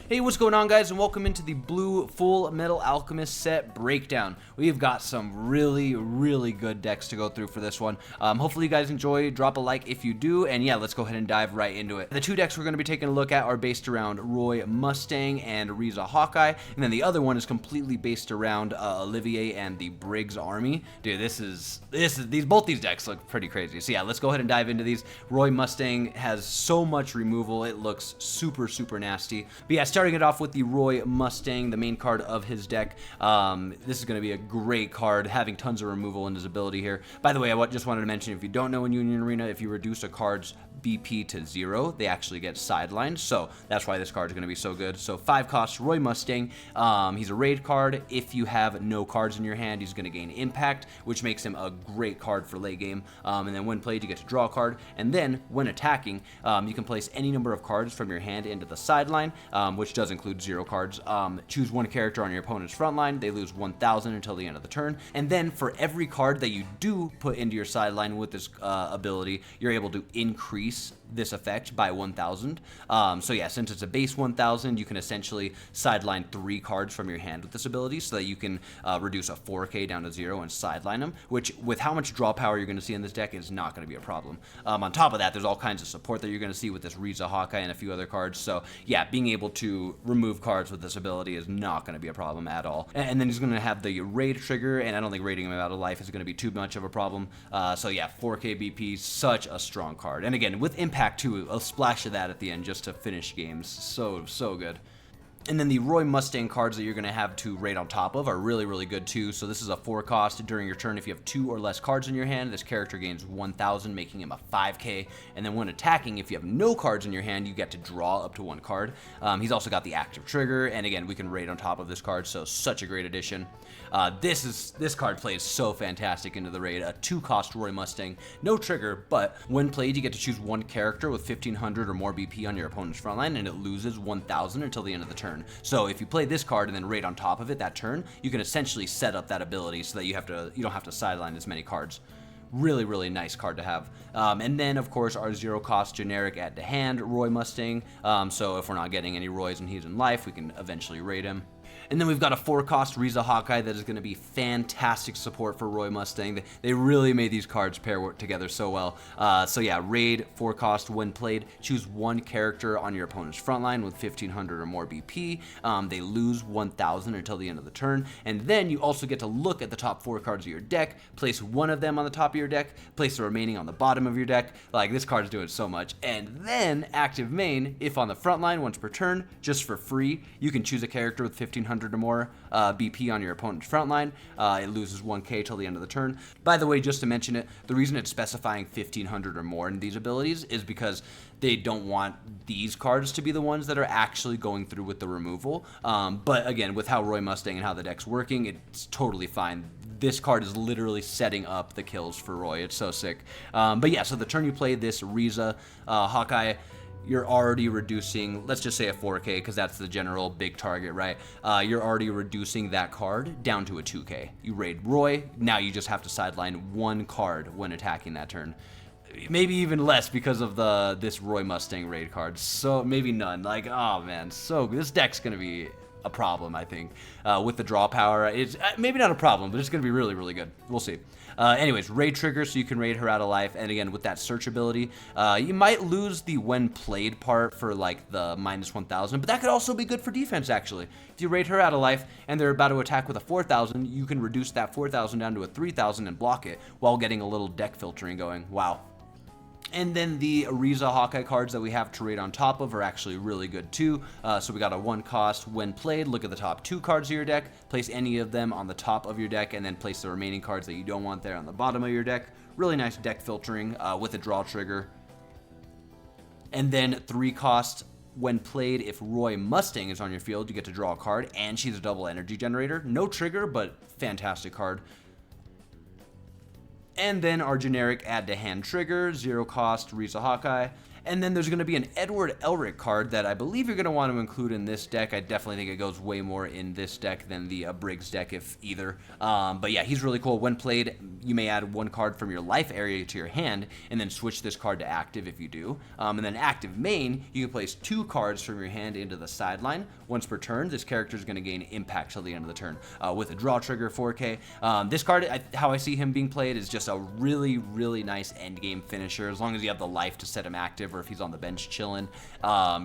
Hey, what's going on, guys, and welcome into the blue Fullmetal Alchemist set breakdown. We've got some really good decks to go through for this one. Hopefully you guys enjoy. Drop a like if you do, and yeah, let's go ahead and dive right into it. The two decks we're going to be taking a look at are based around Roy Mustang and Riza Hawkeye, and then the other one is completely based around Olivier and the Briggs Army. Dude, both these decks look pretty crazy. So yeah, let's go ahead and dive into these. Roy Mustang has so much removal; it looks super nasty. But yeah, starting it off with the Roy Mustang, the main card of his deck. This is going to be a great card, having tons of removal in his ability here. By the way, I just wanted to mention, if you don't know in Union Arena, if you reduce a card's BP to 0, they actually get sidelined, so that's why this card is going to be so good. So 5 cost Roy Mustang. He's a raid card. If you have no cards in your hand, he's going to gain impact, which makes him a great card for late game. And then when played, you get to draw a card, and then when attacking, you can place any number of cards from your hand into the sideline, which does include 0 cards. Choose one character on your opponent's front line. They lose 1,000 until the end of the turn, and then for every card that you do put into your sideline with this ability, you're able to increase this effect by 1,000. So yeah, since it's a base 1,000, you can essentially sideline 3 cards from your hand with this ability, so that you can reduce a 4K down to 0 and sideline them, which with how much draw power you're going to see in this deck is not going to be a problem. On top of that, there's all kinds of support that you're going to see with this Riza Hawkeye and a few other cards. So yeah, being able to remove cards with this ability is not going to be a problem at all. And then he's going to have the raid trigger, and I don't think raiding him out of life is going to be too much of a problem. So yeah, 4K BP, such a strong card. And again, with impact too, a splash of that at the end just to finish games. So good. And then the Roy Mustang cards that you're going to have to raid on top of are really good too. So this is a 4 cost. During your turn, if you have 2 or less cards in your hand, this character gains 1,000, making him a 5K. And then when attacking, if you have no cards in your hand, you get to draw up to 1 card. He's also got the active trigger, and again, we can raid on top of this card, so such a great addition. This card plays so fantastic into the raid. A 2 cost Roy Mustang, no trigger, but when played, you get to choose 1 character with 1,500 or more BP on your opponent's front line, and it loses 1,000 until the end of the turn. So if you play this card and then raid on top of it that turn, you can essentially set up that ability so that you don't have to sideline as many cards. Really nice card to have. And then of course our 0 cost generic add to hand Roy Mustang. So if we're not getting any Roys and he's in life, we can eventually raid him. And then we've got a 4 cost Riza Hawkeye that is going to be fantastic support for Roy Mustang. They really made these cards pair together so well. So yeah, raid 4 cost when played. Choose 1 character on your opponent's front line with 1,500 or more BP. They lose 1,000 until the end of the turn. And then you also get to look at the top 4 cards of your deck, place 1 of them on the top of your deck, place the remaining on the bottom of your deck. Like, this card's doing so much. And then active main, if on the front line once per turn, just for free, you can choose a character with 1,500 or more BP on your opponent's front line. It loses 1K till the end of the turn. By the way, just to mention it, the reason it's specifying 1,500 or more in these abilities is because they don't want these cards to be the ones that are actually going through with the removal. But again, with how Roy Mustang and how the deck's working, it's totally fine. This card is literally setting up the kills for Roy. It's so sick. But yeah, so the turn you play this Riza Hawkeye, you're already reducing, let's just say a 4K, because that's the general big target, right? You're already reducing that card down to a 2K. You raid Roy, now you just have to sideline 1 card when attacking that turn. Maybe even less because of this Roy Mustang raid card. So maybe none. Like, oh man, so this deck's gonna be a problem, I think, with the draw power. It's maybe not a problem, but it's going to be really good. We'll see. Anyways, raid trigger, so you can raid her out of life, and again, with that search ability, you might lose the when played part for like the minus 1,000, but that could also be good for defense, actually. If you raid her out of life, and they're about to attack with a 4,000, you can reduce that 4,000 down to a 3,000 and block it, while getting a little deck filtering going. Wow. And then the Riza Hawkeye cards that we have to raid on top of are actually really good too. So we got a 1 cost when played. Look at the top 2 cards of your deck, place any of them on the top of your deck, and then place the remaining cards that you don't want there on the bottom of your deck. Really nice deck filtering with a draw trigger. And then 3 cost when played, if Roy Mustang is on your field, you get to draw a card, and she's a double energy generator. No trigger, but fantastic card. And then our generic add to hand trigger, 0 cost Riza Hawkeye. And then there's going to be an Edward Elric card that I believe you're going to want to include in this deck. I definitely think it goes way more in this deck than the Briggs deck, if either. But yeah, he's really cool. When played, you may add one card from your life area to your hand, and then switch this card to active if you do. And then active main, you can place 2 cards from your hand into the sideline. Once per turn, this character is going to gain impact till the end of the turn with a draw trigger 4K. This card, how I see him being played, is just a really, really nice endgame finisher. As long as you have the life to set him active, or if he's on the bench chilling,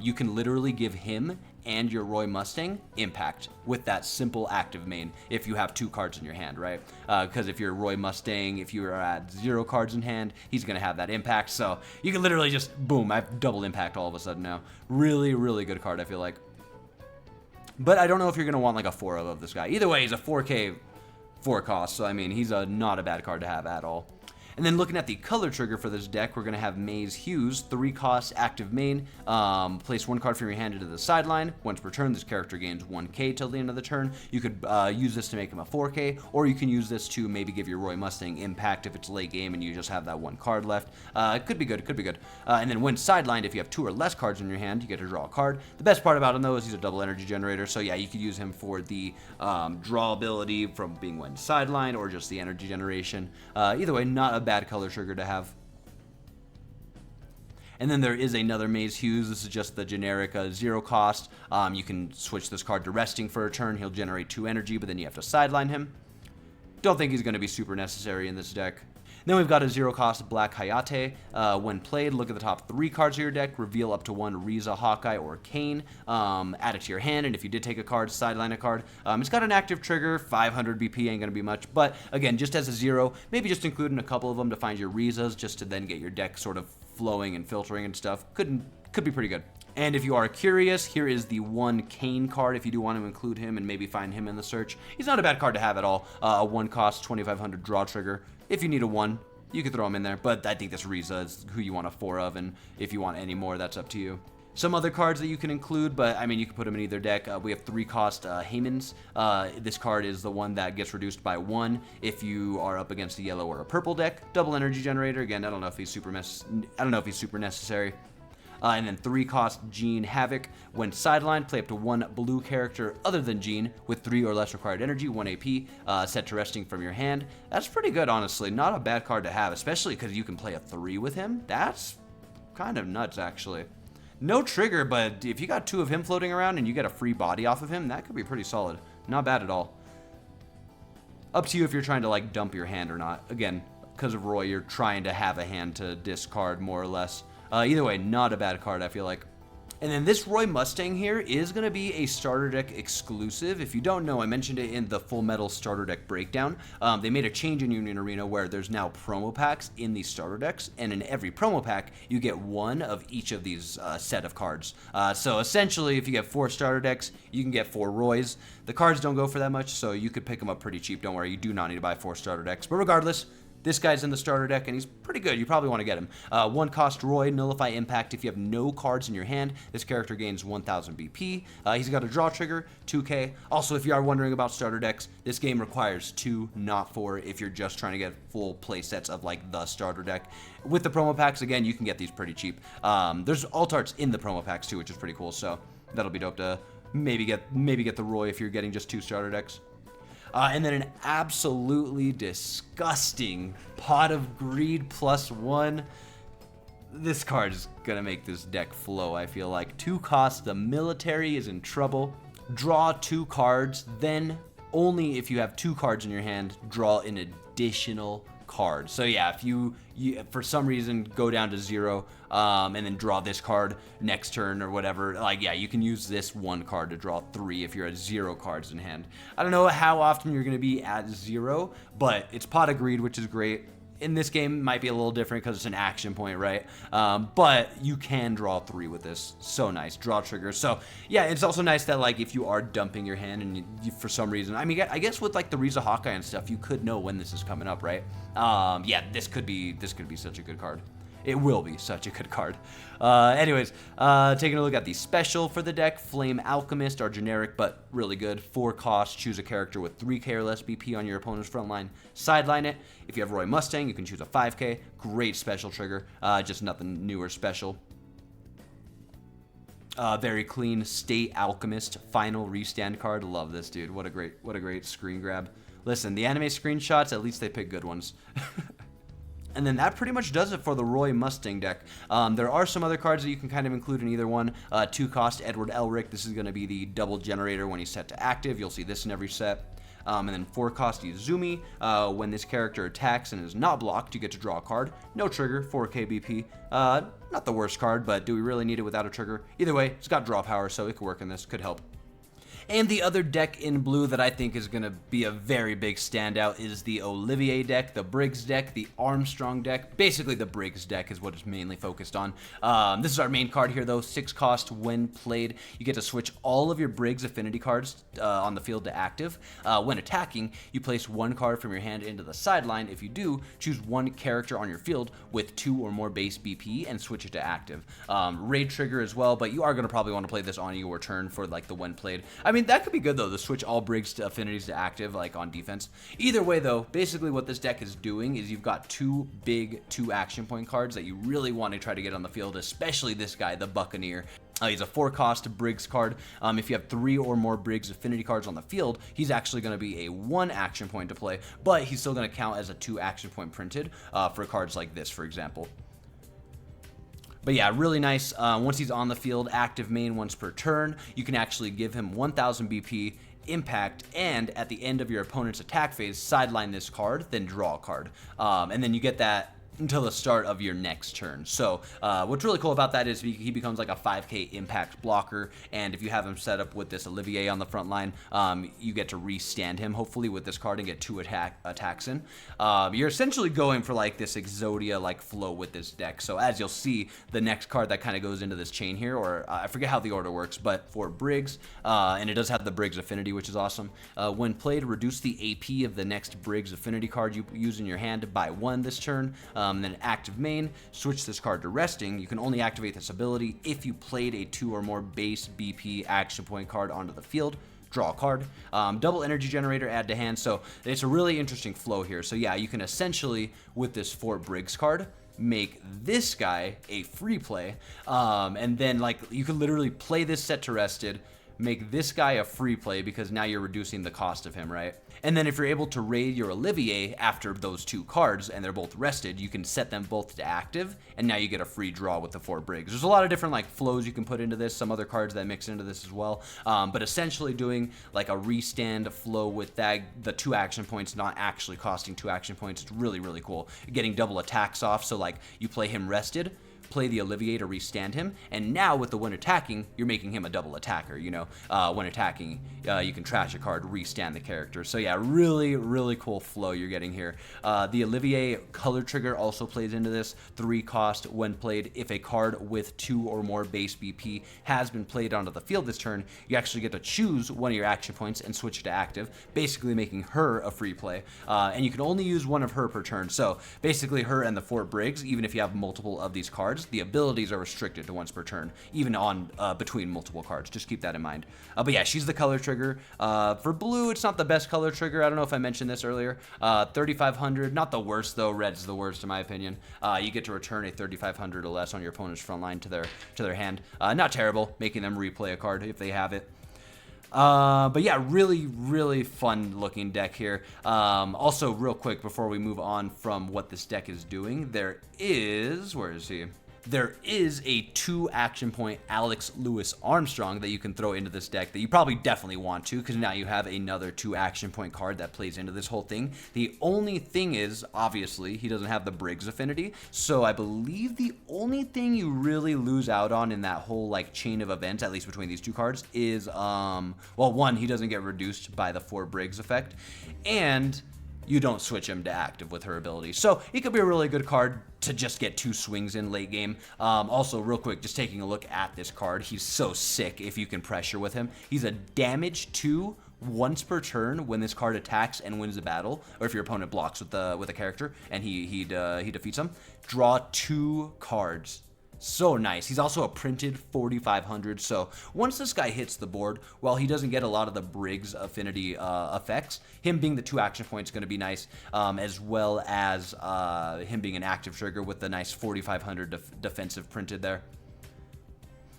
you can literally give him and your Roy Mustang impact with that simple active main if you have 2 cards in your hand, right? Because if you're Roy Mustang, if you are at 0 cards in hand, he's going to have that impact. So you can literally just, boom, I have double impact all of a sudden now. Really, really good card, I feel like. But I don't know if you're going to want like a 4 of this guy. Either way, he's a 4K 4 cost, so I mean, he's not a bad card to have at all. And then looking at the color trigger for this deck, we're going to have Maze Hues, 3 cost, active main. Place 1 card from your hand into the sideline. Once per turn, this character gains 1K till the end of the turn. You could use this to make him a 4K, or you can use this to maybe give your Roy Mustang impact if it's late game and you just have that 1 card left. It could be good, it could be good. And then when sidelined, if you have 2 or less cards in your hand, you get to draw a card. The best part about him, though, is he's a double energy generator, so yeah, you could use him for the draw ability from being when sidelined, or just the energy generation. Either way, not a bad color trigger to have. And then there is another Maze Hues. This is just the generic 0 cost. You can switch this card to resting for a turn. He'll generate 2 energy, but then you have to sideline him. Don't think he's going to be super necessary in this deck. Then we've got a 0 cost Black Hayate. When played, look at the top 3 cards of your deck, reveal up to 1 Riza Hawkeye or Kane, add it to your hand, and if you did take a card, sideline a card. It's got an active trigger, 500 BP, ain't gonna be much, but again, just as a 0, maybe just including a couple of them to find your Rizas, just to then get your deck sort of flowing and filtering and stuff. Could be pretty good. And if you are curious, here is the 1 Kane card if you do want to include him and maybe find him in the search. He's not a bad card to have at all. A 1 cost, 2500 draw trigger. If you need a 1, you could throw him in there, but I think this Riza is who you want a 4 of, and if you want any more, that's up to you. Some other cards that you can include, but I mean, you can put them in either deck. We have 3 cost Haymans. This card is the one that gets reduced by 1 if you are up against a yellow or a purple deck. Double energy generator. Again, I don't know if he's super necessary. And then 3 cost Gene Havoc. When sidelined, play up to 1 blue character other than Gene with 3 or less required energy, 1 AP, set to resting from your hand. That's pretty good, honestly. Not a bad card to have, especially because you can play a 3 with him. That's kind of nuts, actually. No trigger, but if you got 2 of him floating around and you get a free body off of him, that could be pretty solid. Not bad at all. Up to you if you're trying to, like, dump your hand or not. Again, because of Roy, you're trying to have a hand to discard, more or less. Either way, not a bad card, I feel like. And then this Roy Mustang here is going to be a starter deck exclusive. If you don't know, I mentioned it in the Fullmetal starter deck breakdown. They made a change in Union Arena where there's now promo packs in these starter decks, and in every promo pack, you get 1 of each of these set of cards. So essentially, if you get 4 starter decks, you can get 4 Roys. The cards don't go for that much, so you could pick them up pretty cheap. Don't worry, you do not need to buy 4 starter decks. But regardless, this guy's in the starter deck, and he's pretty good. You probably want to get him. 1 cost Roy, nullify impact. If you have no cards in your hand, this character gains 1000 BP. He's got a draw trigger, 2K. Also, if you are wondering about starter decks, this game requires 2, not 4, if you're just trying to get full play sets of, like, the starter deck. With the promo packs, again, you can get these pretty cheap. There's alt arts in the promo packs, too, which is pretty cool, so that'll be dope to maybe get the Roy if you're getting just 2 starter decks. And then an absolutely disgusting Pot of Greed +1. This card is going to make this deck flow, I feel like. 2 costs, the military is in trouble. Draw 2 cards, then only if you have 2 cards in your hand, draw an additional card. So yeah, if you for some reason go down to 0 and then draw this card next turn or whatever, like, yeah, you can use this 1 card to draw 3 if you're at 0 cards in hand. I don't know how often you're going to be at 0, but it's Pot of Greed, which is great. In this game, it might be a little different because it's an action point, right? But you can draw 3 with this. So nice. Draw trigger. So, yeah, it's also nice that, like, if you are dumping your hand and you for some reason, I mean, I guess with, like, the Riza Hawkeye and stuff, you could know when this is coming up, right? Yeah, this could be such a good card. It will be such a good card. Anyways, taking a look at the special for the deck, Flame Alchemist are generic but really good. 4 costs, choose a character with 3K or less BP on your opponent's front line, sideline it. If you have Roy Mustang, you can choose a 5K. Great special trigger, just nothing new or special. Very clean State Alchemist final restand card. Love this, dude. What a great screen grab. Listen, the anime screenshots, at least they pick good ones. And then that pretty much does it for the Roy Mustang deck. There are some other cards that you can kind of include in either one. 2 cost Edward Elric. This is going to be the double generator when he's set to active. You'll see this in every set. And then 4 cost Izumi. When this character attacks and is not blocked, you get to draw a card. No trigger, 4k BP. Not the worst card, but do we really need it without a trigger? Either way, it's got draw power, so it could work in this, could help. And the other deck in blue that I think is going to be a very big standout is the Olivier deck, the Briggs deck, the Armstrong deck. Basically, the Briggs deck is what it's mainly focused on. This is our main card here, though. 6 cost when played. You get to switch all of your Briggs affinity cards on the field to active. When attacking, you place 1 card from your hand into the sideline. If you do, choose 1 character on your field with 2 or more base BP and switch it to active. Raid trigger as well, but you are going to probably want to play this on your turn for like the when played. I mean, that could be good, though, to switch all Briggs to affinities to active, like on defense. Either way, though, basically what this deck is doing is you've got 2 big 2 action point cards that you really want to try to get on the field, especially this guy, the Buccaneer. He's a 4 cost Briggs card. If you have 3 or more Briggs affinity cards on the field, he's actually going to be a 1 action point to play, but he's still going to count as a 2 action point printed for cards like this, for example. But yeah, really nice. Once he's on the field, active main once per turn, you can actually give him 1000 BP, impact, and at the end of your opponent's attack phase, sideline this card, then draw a card. And then you get that until the start of your next turn. So what's really cool about that is he becomes like a 5k impact blocker, and if you have him set up with this Olivier on the front line, you get to restand him hopefully with this card and get 2 attacks in. You're essentially going for like this Exodia like flow with this deck. So as you'll see, the next card that kind of goes into this chain here, or I forget how the order works, but for Briggs, and it does have the Briggs affinity, which is awesome. When played, reduce the AP of the next Briggs affinity card you use in your hand by 1 this turn. Then active main, switch this card to resting. You can only activate this ability if you played a 2 or more base BP action point card onto the field. Draw a card. Double energy generator, add to hand. So it's a really interesting flow here. So yeah, you can essentially, with this 4 Briggs card, make this guy a free play. And then like you can literally play this set to rested, make this guy a free play because now you're reducing the cost of him, right? And then if you're able to raid your Olivier after those 2 cards and they're both rested, you can set them both to active, and now you get a free draw with the 4 Briggs. There's a lot of different like flows you can put into this, some other cards that mix into this as well, but essentially doing like a restand flow with that, the 2 action points not actually costing 2 action points. It's really, really cool. Getting double attacks off, so like you play him rested, play the Olivier to restand him, and now with the when attacking, you're making him a double attacker, you know. When attacking, you can trash a card, restand the character. So yeah, really, really cool flow you're getting here. The Olivier color trigger also plays into this. 3 cost when played. If a card with 2 or more base BP has been played onto the field this turn, you actually get to choose one of your action points and switch it to active, basically making her a free play. And you can only use 1 of her per turn. So basically her and the 4 Briggs, even if you have multiple of these cards, the abilities are restricted to once per turn, even on between multiple cards. Just keep that in mind. But yeah, she's the color trigger. For blue, it's not the best color trigger. I don't know if I mentioned this earlier. 3,500, not the worst though. Red's the worst in my opinion. You get to return a 3,500 or less on your opponent's front line to their hand. Not terrible, making them replay a card if they have it. But yeah, really, really fun looking deck here. Also, real quick before we move on from what this deck is doing, there is, where is he? There is a 2 action point Alex Lewis Armstrong that you can throw into this deck that you probably definitely want to, because now you have another 2 action point card that plays into this whole thing. The only thing is, obviously, he doesn't have the Briggs affinity, so I believe the only thing you really lose out on in that whole like chain of events, at least between these 2 cards, is well, 1, he doesn't get reduced by the 4 Briggs effect, and you don't switch him to active with her ability. So it could be a really good card to just get 2 swings in late game. Also, real quick, just taking a look at this card, he's so sick if you can pressure with him. He's a damage 2 once per turn when this card attacks and wins the battle, or if your opponent blocks with a character and he defeats him. Draw 2 cards. So nice. He's also a printed 4,500, so once this guy hits the board, while he doesn't get a lot of the Briggs affinity effects, him being the 2 action points is going to be nice, as well as him being an active trigger with the nice 4,500 defensive printed there.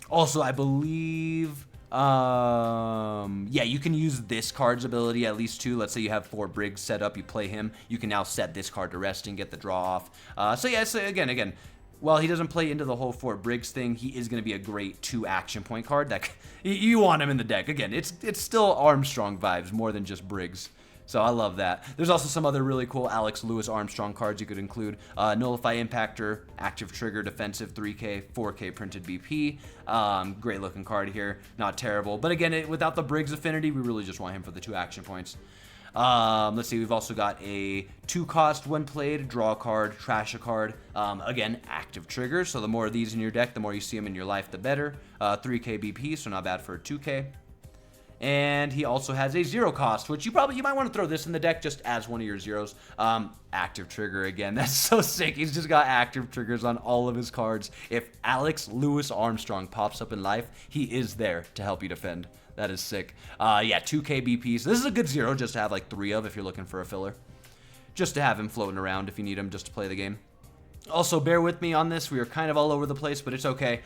Also, I believe, yeah, you can use this card's ability at least too. Let's say you have 4 Briggs set up, you play him, you can now set this card to rest and get the draw off. So yeah, so again, while he doesn't play into the whole 4 Briggs thing, he is going to be a great 2 action point card. That you want him in the deck. Again, it's still Armstrong vibes more than just Briggs. So I love that. There's also some other really cool Alex Lewis Armstrong cards you could include. Nullify Impactor, Active Trigger, Defensive 3K, 4K Printed BP. Great looking card here. Not terrible. But again, without the Briggs affinity, we really just want him for the 2 action points. Let's see, we've also got a 2-cost when played, draw a card, trash a card. Again, active triggers, so the more of these in your deck, the more you see them in your life, the better. 3K BP, so not bad for a 2K. And he also has a 0-cost, which you might want to throw this in the deck just as one of your zeros. Active trigger again. That's so sick. He's just got active triggers on all of his cards. If Alex Lewis Armstrong pops up in life, he is there to help you defend. That is sick. Yeah, 2K BP. So this is a good 0 just to have like 3 of if you're looking for a filler. Just to have him floating around if you need him just to play the game. Also, bear with me on this. We are kind of all over the place, but it's okay.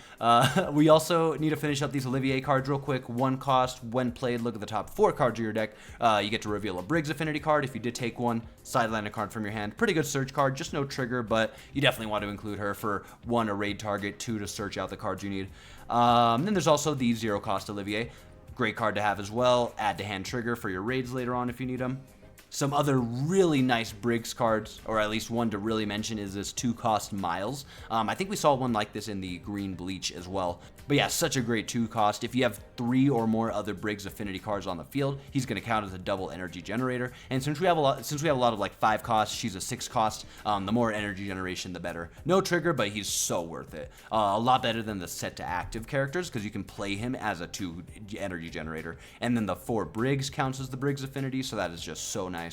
We also need to finish up these Olivier cards real quick. 1 cost, when played, look at the top 4 cards of your deck. You get to reveal a Briggs Affinity card if you did take one. Sideline a card from your hand. Pretty good search card, just no trigger, but you definitely want to include her for 1, a raid target, 2, to search out the cards you need. Then there's also the 0-cost Olivier. Great card to have as well. Add to hand trigger for your raids later on if you need them. Some other really nice Briggs cards, or at least one to really mention, is this 2-cost Miles. I think we saw one like this in the green bleach as well. But yeah, such a great 2-cost. If you have 3 or more other Briggs affinity cards on the field, he's going to count as a double energy generator. And since we have a lot of like 5 costs, she's a 6-cost. The more energy generation, the better. No trigger, but he's so worth it. A lot better than the set to active characters because you can play him as a 2 energy generator. And then the 4 Briggs counts as the Briggs affinity, so that is just so nice.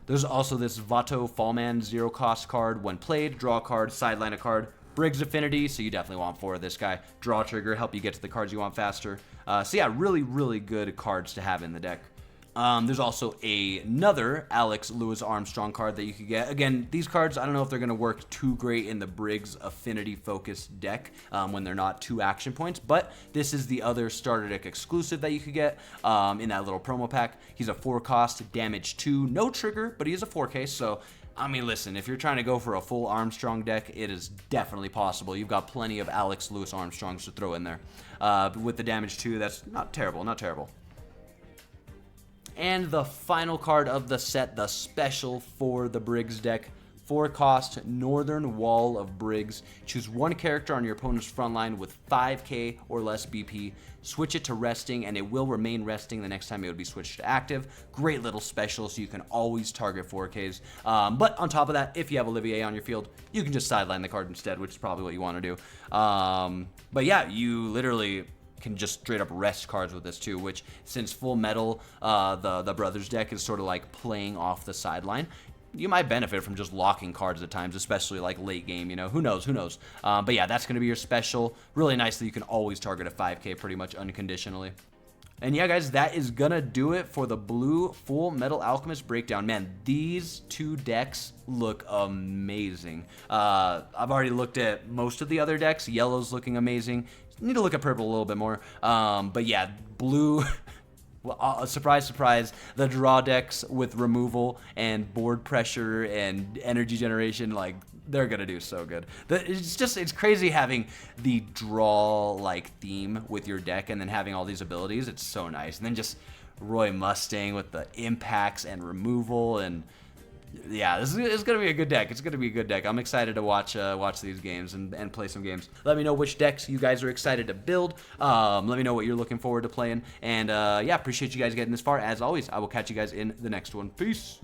There's also this Vato Fallman 0-cost card. When played, draw a card, sideline a card. Briggs affinity, so you definitely want 4 of this guy. Draw trigger, help you get to the cards you want faster. So yeah, really good cards to have in the deck. There's also another Alex Lewis Armstrong card that you could get. Again, these cards, I don't know if they're going to work too great in the Briggs affinity focused deck when they're not 2 action points, but this is the other starter deck exclusive that you could get in that little promo pack. He's a 4-cost, damage 2, no trigger, but he is a 4K, so I mean, listen, if you're trying to go for a full Armstrong deck, it is definitely possible. You've got plenty of Alex Lewis Armstrongs to throw in there. With the damage 2, that's not terrible, not terrible. And the final card of the set, the special for the Briggs deck, 4-cost Northern Wall of Briggs. Choose 1 character on your opponent's front line with 5k or less BP. Switch it to resting, and it will remain resting the next time it would be switched to active. Great little special, so you can always target 4ks. But on top of that, if you have Olivier on your field, you can just sideline the card instead, which is probably what you want to do. But yeah, you literally can just straight up rest cards with this too, which since Fullmetal, the Brothers deck is sort of like playing off the sideline, you might benefit from just locking cards at times, especially like late game, you know, who knows. But yeah, that's going to be your special. Really nice that you can always target a 5k pretty much unconditionally. And yeah, guys, that is gonna do it for the blue Fullmetal Alchemist breakdown. Man, these 2 decks look amazing. I've already looked at most of the other decks. Yellow's looking amazing. Need to look at purple a little bit more. But yeah, blue, well, surprise, surprise, the draw decks with removal and board pressure and energy generation, like, they're gonna do so good. It's crazy having the draw like theme with your deck and then having all these abilities. It's so nice. And then just Roy Mustang with the impacts and removal, and yeah, this is gonna be a good deck. It's gonna be a good deck. I'm excited to watch these games and play some games. Let me know which decks you guys are excited to build. Let me know what you're looking forward to playing. And yeah, appreciate you guys getting this far. As always, I will catch you guys in the next one. Peace.